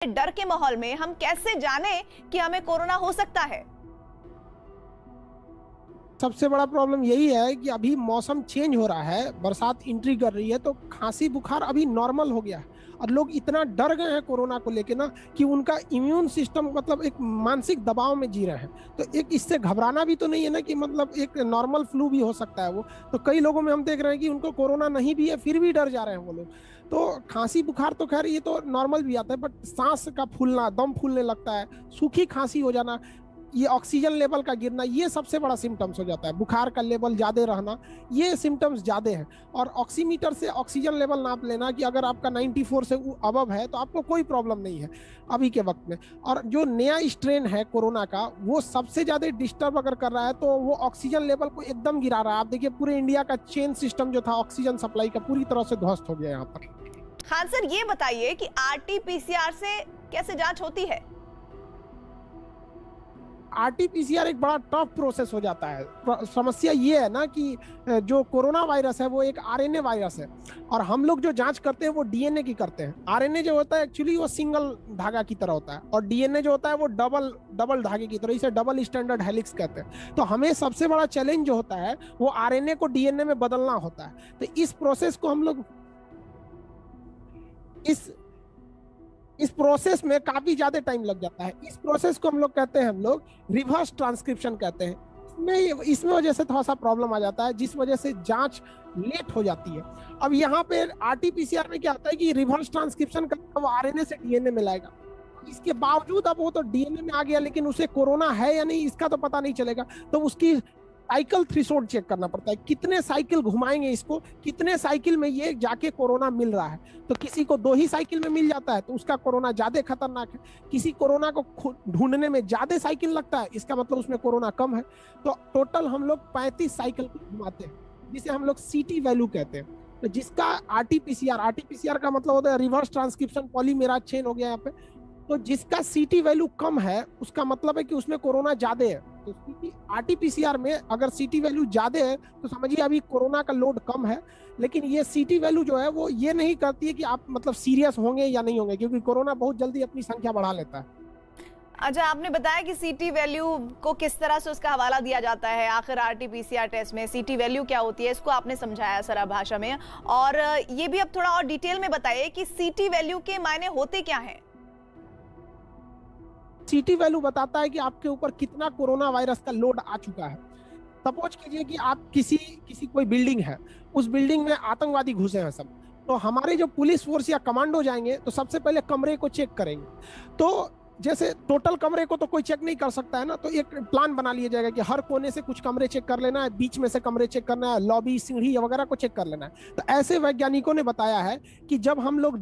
डर के माहौल में हम कैसे जाने कि हमें कोरोना हो सकता है? सबसे बड़ा प्रॉब्लम यही है कि अभी मौसम चेंज हो रहा है, बरसात एंट्री कर रही है, तो खांसी बुखार अभी नॉर्मल हो गया है। और लोग इतना डर गए हैं कोरोना को लेके ना कि उनका इम्यून सिस्टम मतलब एक मानसिक दबाव में जी रहे हैं। तो एक इससे घबराना भी तो नहीं है ना कि मतलब एक नॉर्मल फ्लू भी हो सकता है वो। तो कई लोगों में हम देख रहे हैं कि उनको कोरोना नहीं भी है फिर भी डर जा रहे हैं वो लोग। तो खांसी बुखार तो खैर ये तो नॉर्मल भी आता है, बट सांस का फूलना, दम फूलने लगता है, सूखी खांसी हो जाना, ये ऑक्सीजन लेवल का गिरना, ये सबसे बड़ा सिम्टम्स हो जाता है। बुखार का लेवल ज्यादा रहना, ये सिम्टम्स ज्यादा है। और ऑक्सीमीटर से ऑक्सीजन लेवल नाप लेना कि अगर आपका 94 से अबव है तो आपको कोई प्रॉब्लम नहीं है अभी के वक्त में। और जो नया स्ट्रेन है कोरोना का, वो सबसे ज्यादा डिस्टर्ब अगर कर रहा है तो वो ऑक्सीजन लेवल को एकदम गिरा रहा है। आप देखिए पूरे इंडिया का चेन सिस्टम जो था ऑक्सीजन सप्लाई का पूरी तरह से ध्वस्त हो गया यहाँ पर। खान सर, ये बताइए कि आरटी-पीसीआर से कैसे जांच होती है? आरटीपीसीआर एक बड़ा टफ प्रोसेस हो जाता है। समस्या ये है ना कि जो कोरोना वायरस है वो एक आरएनए वायरस है, और हम लोग जो जांच करते हैं वो डीएनए की करते हैं। आरएनए जो होता है एक्चुअली वो सिंगल धागा की तरह होता है, और डीएनए जो होता है वो डबल धागे की तरह, इसे डबल स्टैंडर्ड हेलिक्स कहते हैं। तो हमें सबसे बड़ा चैलेंज जो होता है वो आरएनए को डीएनए में बदलना होता है। तो इस प्रोसेस को हम लोग इस प्रोसेस में काफी ज्यादा टाइम लग जाता है। इस प्रोसेस को हम लोग कहते हैं, हम लोग रिवर्स ट्रांसक्रिप्शन कहते हैं। इसमें वजह से थोड़ा सा प्रॉब्लम आ जाता है, जिस वजह से जांच लेट हो जाती है। अब यहाँ पे आरटीपीसीआर में क्या होता है कि रिवर्स ट्रांसक्रिप्शन करता है, वो आरएनए से डीएनए में लाएगा। इसके बावजूद अब वो तो डीएनए में आ गया, लेकिन उसे कोरोना है या नहीं इसका तो पता नहीं चलेगा। तो उसकी साइकिल थ्रेशोल्ड चेक करना पड़ता है, कितने साइकिल घुमाएंगे इसको, कितने साइकिल में ये जाके कोरोना मिल रहा है। तो किसी को 2 ही साइकिल में मिल जाता है तो उसका कोरोना ज्यादा खतरनाक है। किसी कोरोना को ढूंढने में ज्यादा साइकिल लगता है, इसका मतलब उसमें कोरोना कम है। तो टोटल हम लोग 35 साइकिल घुमाते हैं, जिसे हम लोग सीटी वैल्यू कहते हैं। तो जिसका आरटीपीसीआर का मतलब होता है रिवर्स ट्रांसक्रिप्शन पॉलीमेराज चेन हो गया यहाँ पे। तो जिसका सीटी वैल्यू कम है उसका मतलब है कि उसमें कोरोना ज्यादा है। तो आरटीपीसीआर में अगर सीटी वैल्यू ज्यादा है तो समझिए अभी कोरोना का लोड कम है। लेकिन ये सीटी वैल्यू जो है वो ये नहीं करती है कि आप मतलब सीरियस होंगे या नहीं होंगे, क्योंकि कोरोना बहुत जल्दी अपनी संख्या बढ़ा लेता है। अच्छा, आपने बताया कि सीटी वैल्यू को किस तरह से उसका हवाला दिया जाता है। आखिर आरटी-पीसीआर टेस्ट में सीटी वैल्यू क्या होती है, इसको आपने समझाया सरल भाषा में। और ये भी अब थोड़ा और डिटेल में बताइए कि सीटी वैल्यू के मायने होते क्या हैं? सीटी वैल्यू बताता है कि आपके ऊपर कितना कोरोना वायरस का लोड आ चुका है। सपोज कीजिए कि आप किसी कोई बिल्डिंग है, उस बिल्डिंग में आतंकवादी घुसे हैं सब। तो हमारे जो पुलिस फोर्स या कमांडो जाएंगे तो सबसे पहले कमरे को चेक करेंगे। तो जैसे टोटल कमरे को तो कोई चेक नहीं कर सकता है ना, तो एक प्लान बना लिया जाएगा कि हर कोने से कुछ कमरे चेक कर लेना है, बीच में से कमरे चेक करना है, लॉबी, सीढ़ी वगैरह को चेक कर लेना है। तो ऐसे वैज्ञानिकों ने बताया है कि जब हम लोग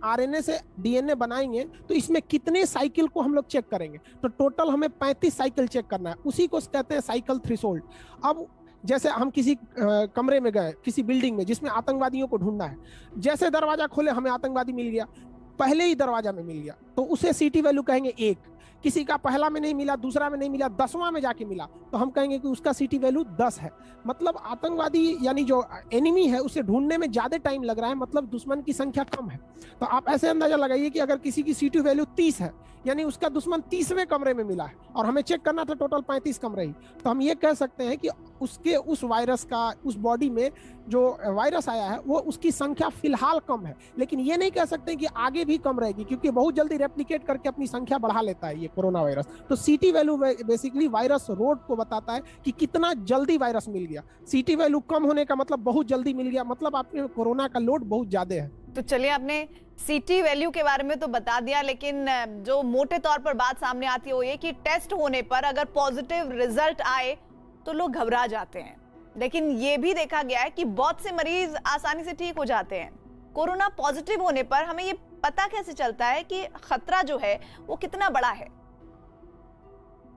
आरएनए से डीएनए बनाएंगे तो इसमें कितने साइकिल को हम लोग चेक करेंगे। तो टोटल हमें 35 साइकिल चेक करना है, उसी को कहते हैं साइकिल थ्रेशोल्ड। अब जैसे हम किसी कमरे में गए, किसी बिल्डिंग में जिसमें आतंकवादियों को ढूंढना है, जैसे दरवाजा खोले हमें आतंकवादी मिल गया, पहले ही दरवाजा में मिल गया, तो उसे सीटी वैल्यू कहेंगे 1। किसी का पहला में नहीं मिला, दूसरा में नहीं मिला, 10वां में जाके मिला, तो हम कहेंगे कि उसका सीटी वैल्यू 10 है। मतलब आतंकवादी यानी जो एनिमी है उसे ढूंढने में ज्यादा टाइम लग रहा है, मतलब दुश्मन की संख्या कम है। तो आप ऐसे अंदाजा लगाइए कि अगर किसी की सीटी वैल्यू 30 है, यानी उसका दुश्मन 30वें कमरे में मिला है, और हमें चेक करना था टोटल 35 कमरे ही। तो हम ये कह सकते हैं कि उसके उस वायरस का, उस बॉडी में जो वायरस आया है वो उसकी संख्या फिलहाल कम है। लेकिन ये नहीं कह सकते कि आगे भी कम रहेगी, क्योंकि बहुत जल्दी रेप्लिकेट करके अपनी संख्या बढ़ा लेता है ये कोरोना वायरस। तो सीटी वैल्यू बेसिकली वायरस रोड को बताता है कि कितना जल्दी वायरस मिल गया। सीटी वैल्यू कम होने का मतलब बहुत जल्दी मिल गया, मतलब आपके कोरोना का लोड बहुत ज्यादा है। तो चलिए, आपने सीटी वैल्यू के बारे में तो बता दिया, लेकिन जो मोटे तौर पर बात सामने आती है वो ये कि टेस्ट होने पर अगर पॉजिटिव रिजल्ट आए तो लोग घबरा जाते हैं। लेकिन ये भी देखा गया है कि बहुत से मरीज आसानी से ठीक हो जाते हैं। कोरोना पॉजिटिव होने पर हमें ये पता कैसे चलता है कि खतरा जो है वो कितना बड़ा है?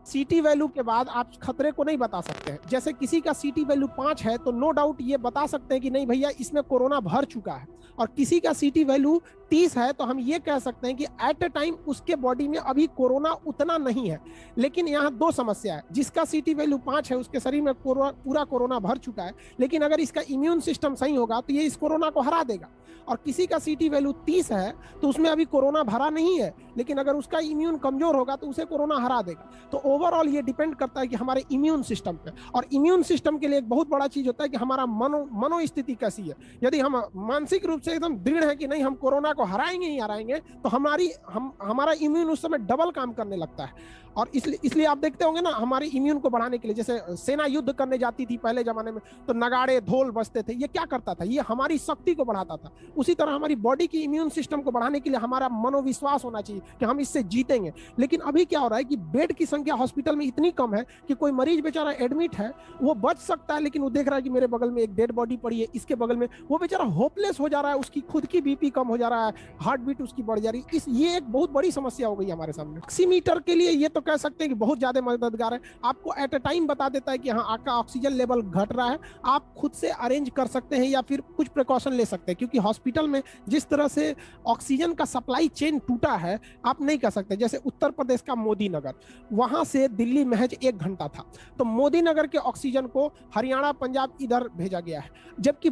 सीटी वैल्यू के बाद आप खतरे को नहीं बता सकते हैं। जैसे किसी का सीटी वैल्यू 5 है तो नो डाउट ये बता सकते हैं कि नहीं भैया इसमें कोरोना भर चुका है, और किसी का सीटी वैल्यू 30 है तो हम ये कह सकते हैं कि एट अ टाइम उसके बॉडी में अभी कोरोना उतना नहीं है। लेकिन यहाँ दो समस्या है, जिसका सीटी वैल्यू 5 है उसके शरीर में पूरा कोरोना भर चुका है, लेकिन अगर इसका इम्यून सिस्टम सही होगा तो ये इस कोरोना को हरा देगा। और किसी का सीटी वैल्यू 30 है तो उसमें अभी कोरोना भरा नहीं है, लेकिन अगर उसका इम्यून कमजोर होगा तो उसे कोरोना हरा देगा। तो ओवरऑल ये डिपेंड करता है कि हमारे इम्यून सिस्टम पे, और इम्यून सिस्टम के लिए एक बहुत बड़ा चीज होता है कि हमारा मनोस्थिति कैसी है। यदि हम मानसिक रूप से एकदम दृढ़ है कि नहीं हम कोरोना को हराएंगे ही हराएंगे, तो हमारा इम्यून उस समय डबल काम करने लगता है। और इसलिए आप देखते होंगे ना, हमारे इम्यून को बढ़ाने के लिए, जैसे सेना युद्ध करने जाती थी पहले जमाने में तो नगाड़े ढोल बजते थे, ये क्या करता था, ये हमारी शक्ति को बढ़ाता था। उसी तरह हमारी बॉडी की इम्यून सिस्टम को बढ़ाने के लिए हमारा मनोविश्वास होना चाहिए कि हम इससे जीतेंगे। लेकिन अभी क्या हो रहा है कि बेड की संख्या हॉस्पिटल में इतनी कम है कि कोई मरीज बेचारा एडमिट है, वो बच सकता है, लेकिन वो देख रहा है कि मेरे बगल में एक डेड बॉडी पड़ी है, इसके बगल में, वो बेचारा होपलेस हो जा रहा है, उसकी खुद की बीपी कम हो जा रहा है, हार्ट बीट उसकी बढ़ जा रही है। ये एक बहुत बड़ी समस्या हो गई हमारे सामने। ऑक्सीमीटर के लिए ये तो कह सकते हैं कि बहुत ज्यादा मददगार है, आपको एट अ टाइम बता देता है कि हाँ आपका ऑक्सीजन लेवल घट रहा है। आप खुद से अरेंज कर सकते हैं या फिर कुछ प्रिकॉशन ले सकते हैं, क्योंकि हॉस्पिटल में जिस तरह से ऑक्सीजन का सप्लाई चेन टूटा है आप नहीं कर सकते। जैसे उत्तर प्रदेश का मोदी नगर, वहां से दिल्ली महज 1 घंटा था, तो मोदी नगर के ऑक्सीजन को हरियाणा पंजाब इधर भेजा गया है, जबकि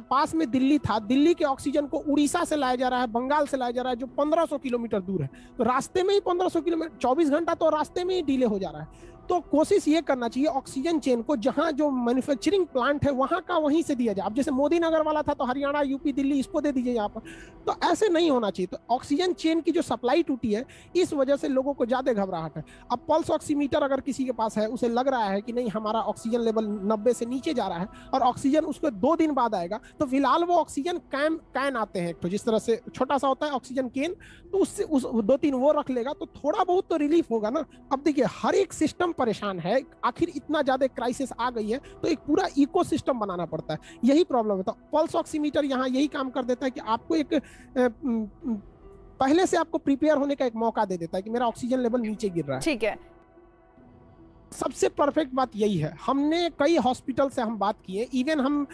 पास में दिल्ली था, दिल्ली के ऑक्सीजन को उड़ीसा से लाया जा रहा है, बंगाल से लाया जा रहा है, जो 1500 किलोमीटर दूर है। तो रास्ते में ही 1500 किलोमीटर, 24 घंटा तो रास्ते में ही डिले हो जा रहा है। तो कोशिश ये करना चाहिए ऑक्सीजन चेन को, जहां जो मैन्युफैक्चरिंग प्लांट है वहां का वहीं से दिया जाए। अब जैसे मोदी नगर वाला था तो हरियाणा, यूपी, दिल्ली इसको दे दीजिए यहाँ पर, तो ऐसे नहीं होना चाहिए। तो ऑक्सीजन चेन की जो सप्लाई टूटी है, इस वजह से लोगों को ज्यादा घबराहट है। अब पल्स ऑक्सीमीटर अगर किसी के पास है, उसे लग रहा है कि नहीं हमारा ऑक्सीजन लेवल 90 से नीचे जा रहा है और ऑक्सीजन उसको 2 दिन बाद आएगा, तो फिलहाल वो ऑक्सीजन कैन आते हैं, तो जिस तरह से छोटा सा होता है ऑक्सीजन केन, तो उससे 2-3 वो रख लेगा तो थोड़ा बहुत तो रिलीफ होगा ना। अब देखिए हर एक सिस्टम परेशान है, आखिर इतना ज्यादा क्राइसिस आ गई है तो एक पूरा इकोसिस्टम बनाना पड़ता है, यही प्रॉब्लम है। तो पल्स ऑक्सीमीटर यहाँ यही काम कर देता है कि आपको एक पहले से आपको प्रिपेयर होने का एक मौका दे देता है कि मेरा ऑक्सीजन लेवल नीचे गिर रहा है। ठीक है, सबसे परफेक्ट बात यही है। हमने कई हॉस्पिटल से हम बात किए, इवन हम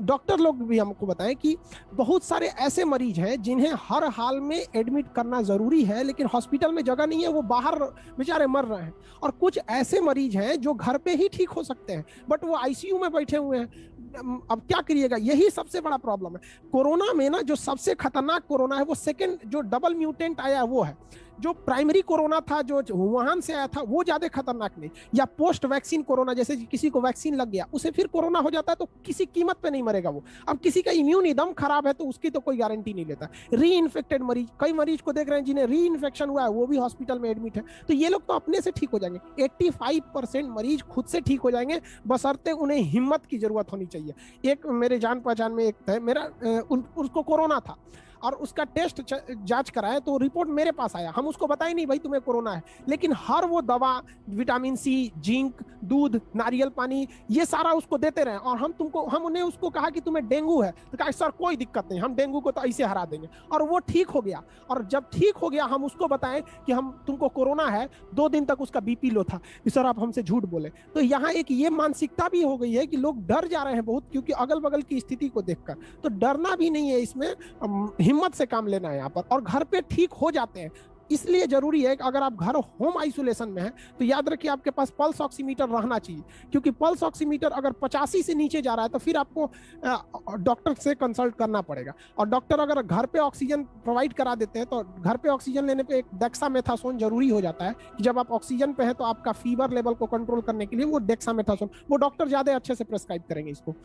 डॉक्टर लोग भी हमको बताएं कि बहुत सारे ऐसे मरीज हैं जिन्हें हर हाल में एडमिट करना जरूरी है, लेकिन हॉस्पिटल में जगह नहीं है, वो बाहर बेचारे मर रहे हैं। और कुछ ऐसे मरीज हैं जो घर पे ही ठीक हो सकते हैं, बट वो आईसीयू में बैठे हुए हैं। अब क्या करिएगा, यही सबसे बड़ा प्रॉब्लम है कोरोना में ना। जो सबसे खतरनाक कोरोना है वो सेकेंड जो डबल म्यूटेंट आया वो है। जो प्राइमरी कोरोना था जो वुहान से आया था वो ज्यादा खतरनाक नहीं, या पोस्ट वैक्सीन कोरोना, जैसे किसी को वैक्सीन लग गया उसे फिर कोरोना हो जाता है तो किसी कीमत पे नहीं मरेगा वो। अब किसी का इम्यून एकदम खराब है तो उसकी तो कोई गारंटी नहीं लेता। री इन्फेक्टेड मरीज, कई मरीज को देख रहे हैं जिन्हें री इन्फेक्शन हुआ है, वो भी हॉस्पिटल में एडमिट है। तो ये लोग तो अपने से ठीक हो जाएंगे, 85% मरीज खुद से ठीक हो जाएंगे, बशर्ते उन्हें हिम्मत की जरूरत होनी चाहिए। एक मेरे जान पहचान में एक है मेरा, उसको कोरोना था और उसका टेस्ट जांच कराया तो रिपोर्ट मेरे पास आया। हम उसको बताए नहीं भाई तुम्हें कोरोना है, लेकिन हर वो दवा, विटामिन सी, जिंक, दूध, नारियल पानी, ये सारा उसको देते रहे। और हम उन्हें उसको कहा कि तुम्हें डेंगू है, तो कहा सर कोई दिक्कत नहीं, हम डेंगू को तो ऐसे हरा देंगे। और वो ठीक हो गया। और जब ठीक हो गया हम उसको बताएं कि हम तुमको कोरोना है, 2 दिन तक उसका बीपी लो था, सर आप हमसे झूठ बोले। तो यहाँ एक ये मानसिकता भी हो गई है कि लोग डर जा रहे हैं बहुत, क्योंकि अगल बगल की स्थिति को देखकर। तो डरना भी नहीं है इसमें, हिम्मत से काम लेना है यहाँ पर, और घर पे ठीक हो जाते हैं। इसलिए जरूरी है कि अगर आप घर होम आइसोलेशन में हैं तो याद रखिए आपके पास पल्स ऑक्सीमीटर रहना चाहिए, क्योंकि पल्स ऑक्सीमीटर अगर 85 से नीचे जा रहा है तो फिर आपको डॉक्टर से कंसल्ट करना पड़ेगा। और डॉक्टर अगर घर पे ऑक्सीजन प्रोवाइड करा देते हैं तो घर पे ऑक्सीजन लेने पे एक डेक्सामेथासोन जरूरी हो जाता है कि जब आप ऑक्सीजन पे है तो आपका फीवर लेवल को कंट्रोल करने के लिए वो डेक्सामेथासोन, वो डॉक्टर ज्यादा अच्छे से प्रेस्क्राइब करेंगे इसको।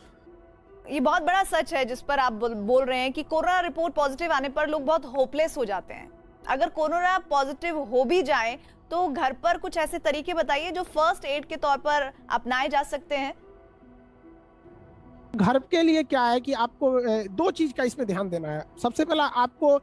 ये बहुत बड़ा सच है जिस पर आप बोल रहे हैं कि कोरोना रिपोर्ट पॉजिटिव आने पर लोग बहुत होपलेस हो जाते हैं। अगर कोरोना पॉजिटिव हो भी जाए तो घर पर कुछ ऐसे तरीके बताइए जो फर्स्ट एड के तौर पर अपनाए जा सकते हैं। घर के लिए क्या है कि आपको 2 चीज का इसमें ध्यान देना है। सबसे पहला आपको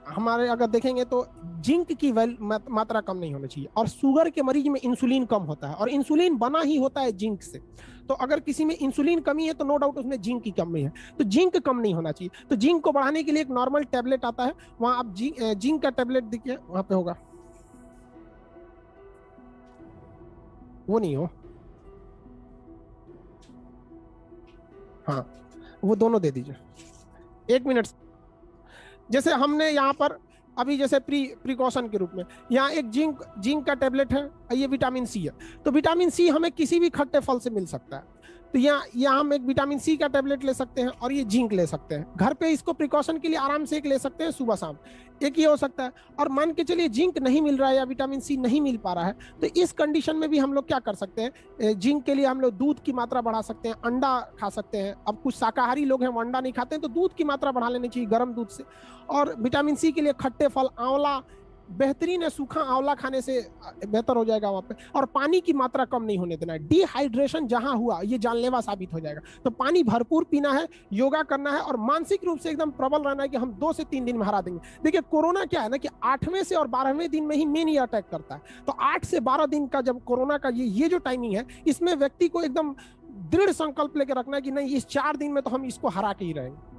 हमारे अगर देखेंगे तो जिंक की मात्रा कम नहीं होनी चाहिए, और शुगर के मरीज में इंसुलिन कम होता है, और इंसुलिन बना ही होता है जिंक से। तो अगर किसी में इंसुलिन कमी है तो नो डाउट उसमें जिंक की कमी है, तो जिंक कम नहीं होना चाहिए। तो जिंक को बढ़ाने के लिए एक नॉर्मल टैबलेट आता है, वहां आप जिंक का टैबलेट देखिए, वहां पे होगा, वो नहीं हो, हाँ वो दोनों दे दीजिए, 1 मिनट। जैसे हमने यहाँ पर अभी जैसे प्रिकॉशन के रूप में यहाँ एक जिंक का टेबलेट है, ये विटामिन सी है। तो विटामिन सी हमें किसी भी खट्टे फल से मिल सकता है, तो यहाँ हम एक विटामिन सी का टेबलेट ले सकते हैं और ये जिंक ले सकते हैं घर पे। इसको प्रिकॉशन के लिए आराम से एक ले सकते हैं सुबह शाम, एक ये हो सकता है। और मान के चलिए जिंक नहीं मिल रहा है या विटामिन सी नहीं मिल पा रहा है, तो इस कंडीशन में भी हम लोग क्या कर सकते हैं, जिंक के लिए हम लोग दूध की मात्रा बढ़ा सकते हैं, अंडा खा सकते हैं। अब कुछ शाकाहारी लोग हैं वो अंडा नहीं खाते हैं, तो दूध की मात्रा बढ़ा लेनी चाहिए गर्म दूध से। और विटामिन सी के लिए खट्टे फल, आंवला बेहतरीन है, सूखा आंवला खाने से बेहतर हो जाएगा वहां पे। और पानी की मात्रा कम नहीं होने देना है, डिहाइड्रेशन जहां हुआ ये जानलेवा साबित हो जाएगा। तो पानी भरपूर पीना है, योगा करना है और मानसिक रूप से एकदम प्रबल रहना है कि हम 2 से 3 दिन में हरा देंगे। देखिए कोरोना क्या है ना कि 8वें से और 12वें दिन में ही मेन ये अटैक करता है। तो 8 से 12 दिन का जब कोरोना का ये जो टाइमिंग है, इसमें व्यक्ति को एकदम दृढ़ संकल्प लेकर रखना है कि नहीं, इस 4 दिन में तो हम इसको हरा के ही रहेंगे।